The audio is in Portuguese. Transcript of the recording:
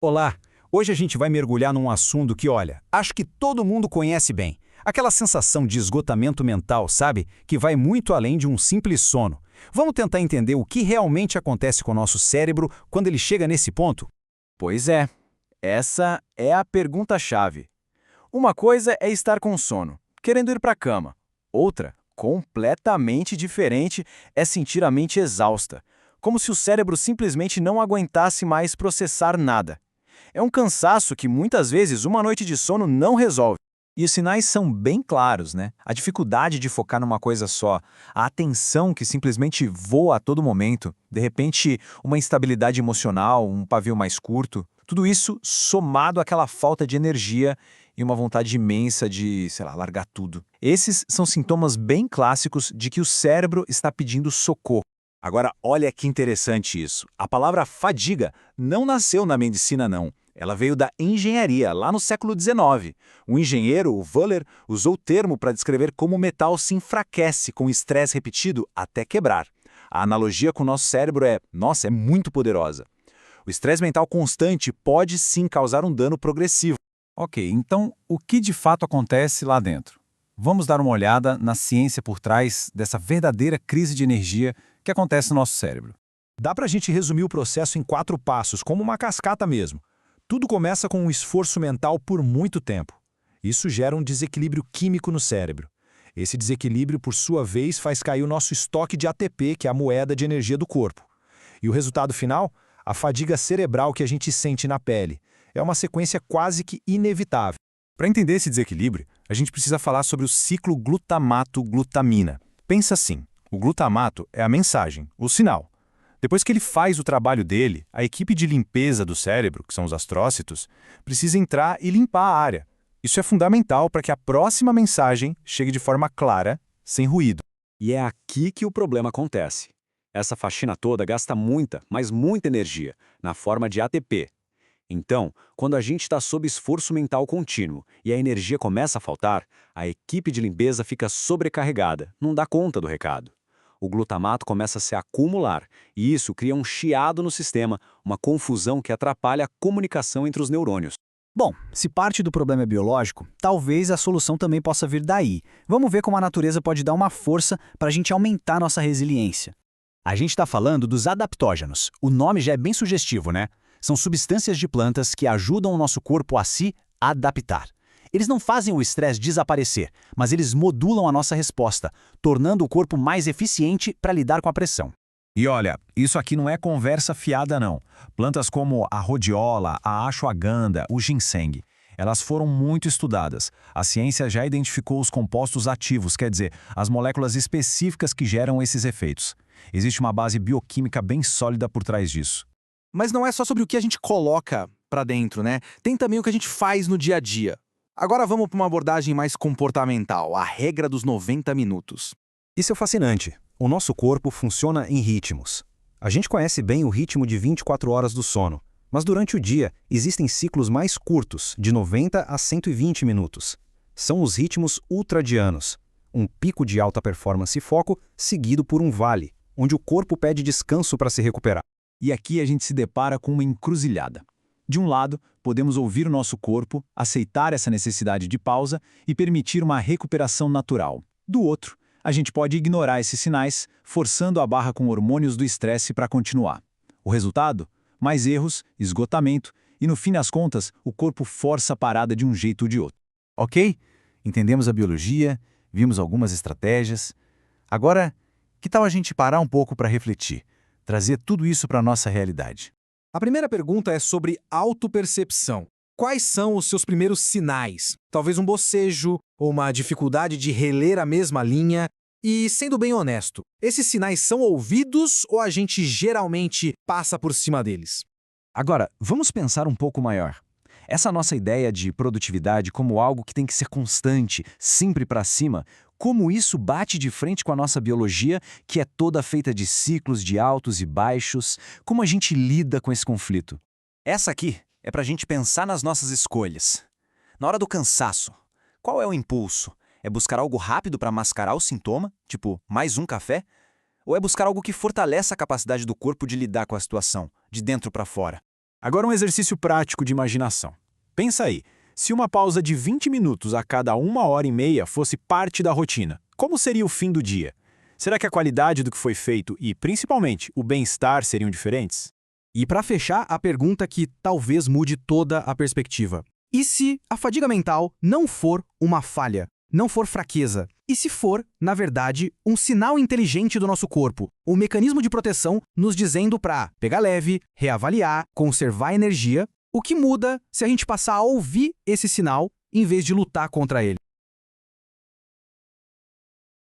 Olá! Hoje a gente vai mergulhar num assunto que, olha, acho que todo mundo conhece bem. Aquela sensação de esgotamento mental, sabe? Que vai muito além de um simples sono. Vamos tentar entender o que realmente acontece com o nosso cérebro quando ele chega nesse ponto? Pois é, essa é a pergunta-chave. Uma coisa é estar com sono, querendo ir para a cama. Outra, completamente diferente, é sentir a mente exausta, como se o cérebro simplesmente não aguentasse mais processar nada. É um cansaço que muitas vezes uma noite de sono não resolve. E os sinais são bem claros, né? A dificuldade de focar numa coisa só, a atenção que simplesmente voa a todo momento, de repente uma instabilidade emocional, um pavio mais curto, tudo isso somado àquela falta de energia e uma vontade imensa de, sei lá, largar tudo. Esses são sintomas bem clássicos de que o cérebro está pedindo socorro. Agora, olha que interessante isso. A palavra fadiga não nasceu na medicina, não. Ela veio da engenharia, lá no século XIX. O engenheiro, o Wöhler, usou o termo para descrever como o metal se enfraquece com estresse repetido até quebrar. A analogia com o nosso cérebro é muito poderosa. O estresse mental constante pode sim causar um dano progressivo. Ok, então o que de fato acontece lá dentro? Vamos dar uma olhada na ciência por trás dessa verdadeira crise de energia que acontece no nosso cérebro. Dá para a gente resumir o processo em 4 passos, como uma cascata mesmo. Tudo começa com um esforço mental por muito tempo. Isso gera um desequilíbrio químico no cérebro. Esse desequilíbrio, por sua vez, faz cair o nosso estoque de ATP, que é a moeda de energia do corpo. E o resultado final? A fadiga cerebral que a gente sente na pele. É uma sequência quase que inevitável. Para entender esse desequilíbrio, a gente precisa falar sobre o ciclo glutamato-glutamina. Pensa assim, o glutamato é a mensagem, o sinal. Depois que ele faz o trabalho dele, a equipe de limpeza do cérebro, que são os astrócitos, precisa entrar e limpar a área. Isso é fundamental para que a próxima mensagem chegue de forma clara, sem ruído. E é aqui que o problema acontece. Essa faxina toda gasta muita, mas muita energia, na forma de ATP. Então, quando a gente está sob esforço mental contínuo e a energia começa a faltar, a equipe de limpeza fica sobrecarregada, não dá conta do recado. O glutamato começa a se acumular, e isso cria um chiado no sistema, uma confusão que atrapalha a comunicação entre os neurônios. Bom, se parte do problema é biológico, talvez a solução também possa vir daí. Vamos ver como a natureza pode dar uma força para a gente aumentar nossa resiliência. A gente está falando dos adaptógenos. O nome já é bem sugestivo, né? São substâncias de plantas que ajudam o nosso corpo a se adaptar. Eles não fazem o estresse desaparecer, mas eles modulam a nossa resposta, tornando o corpo mais eficiente para lidar com a pressão. E olha, isso aqui não é conversa fiada não. Plantas como a rhodiola, a ashwagandha, o ginseng, elas foram muito estudadas. A ciência já identificou os compostos ativos, quer dizer, as moléculas específicas que geram esses efeitos. Existe uma base bioquímica bem sólida por trás disso. Mas não é só sobre o que a gente coloca pra dentro, né? Tem também o que a gente faz no dia a dia. Agora vamos para uma abordagem mais comportamental, a regra dos 90 minutos. Isso é fascinante. O nosso corpo funciona em ritmos. A gente conhece bem o ritmo de 24 horas do sono, mas durante o dia existem ciclos mais curtos, de 90 a 120 minutos. São os ritmos ultradianos, um pico de alta performance e foco seguido por um vale, onde o corpo pede descanso para se recuperar. E aqui a gente se depara com uma encruzilhada. De um lado, podemos ouvir o nosso corpo, aceitar essa necessidade de pausa e permitir uma recuperação natural. Do outro, a gente pode ignorar esses sinais, forçando a barra com hormônios do estresse para continuar. O resultado? Mais erros, esgotamento e, no fim das contas, o corpo força a parada de um jeito ou de outro. Ok? Entendemos a biologia, vimos algumas estratégias. Agora, que tal a gente parar um pouco para refletir? Trazer tudo isso para a nossa realidade. A primeira pergunta é sobre autopercepção. Quais são os seus primeiros sinais? Talvez um bocejo ou uma dificuldade de reler a mesma linha. E, sendo bem honesto, esses sinais são ouvidos ou a gente geralmente passa por cima deles? Agora, vamos pensar um pouco maior. Essa nossa ideia de produtividade como algo que tem que ser constante, sempre para cima, como isso bate de frente com a nossa biologia, que é toda feita de ciclos de altos e baixos, como a gente lida com esse conflito? Essa aqui é para a gente pensar nas nossas escolhas. Na hora do cansaço, qual é o impulso? É buscar algo rápido para mascarar o sintoma, tipo mais um café? Ou é buscar algo que fortaleça a capacidade do corpo de lidar com a situação, de dentro para fora? Agora um exercício prático de imaginação. Pensa aí, se uma pausa de 20 minutos a cada 1h30 fosse parte da rotina, como seria o fim do dia? Será que a qualidade do que foi feito e, principalmente, o bem-estar seriam diferentes? E para fechar, a pergunta que talvez mude toda a perspectiva. E se a fadiga mental não for uma falha, não for fraqueza? E se for, na verdade, um sinal inteligente do nosso corpo, um mecanismo de proteção nos dizendo para pegar leve, reavaliar, conservar energia? O que muda se a gente passar a ouvir esse sinal em vez de lutar contra ele?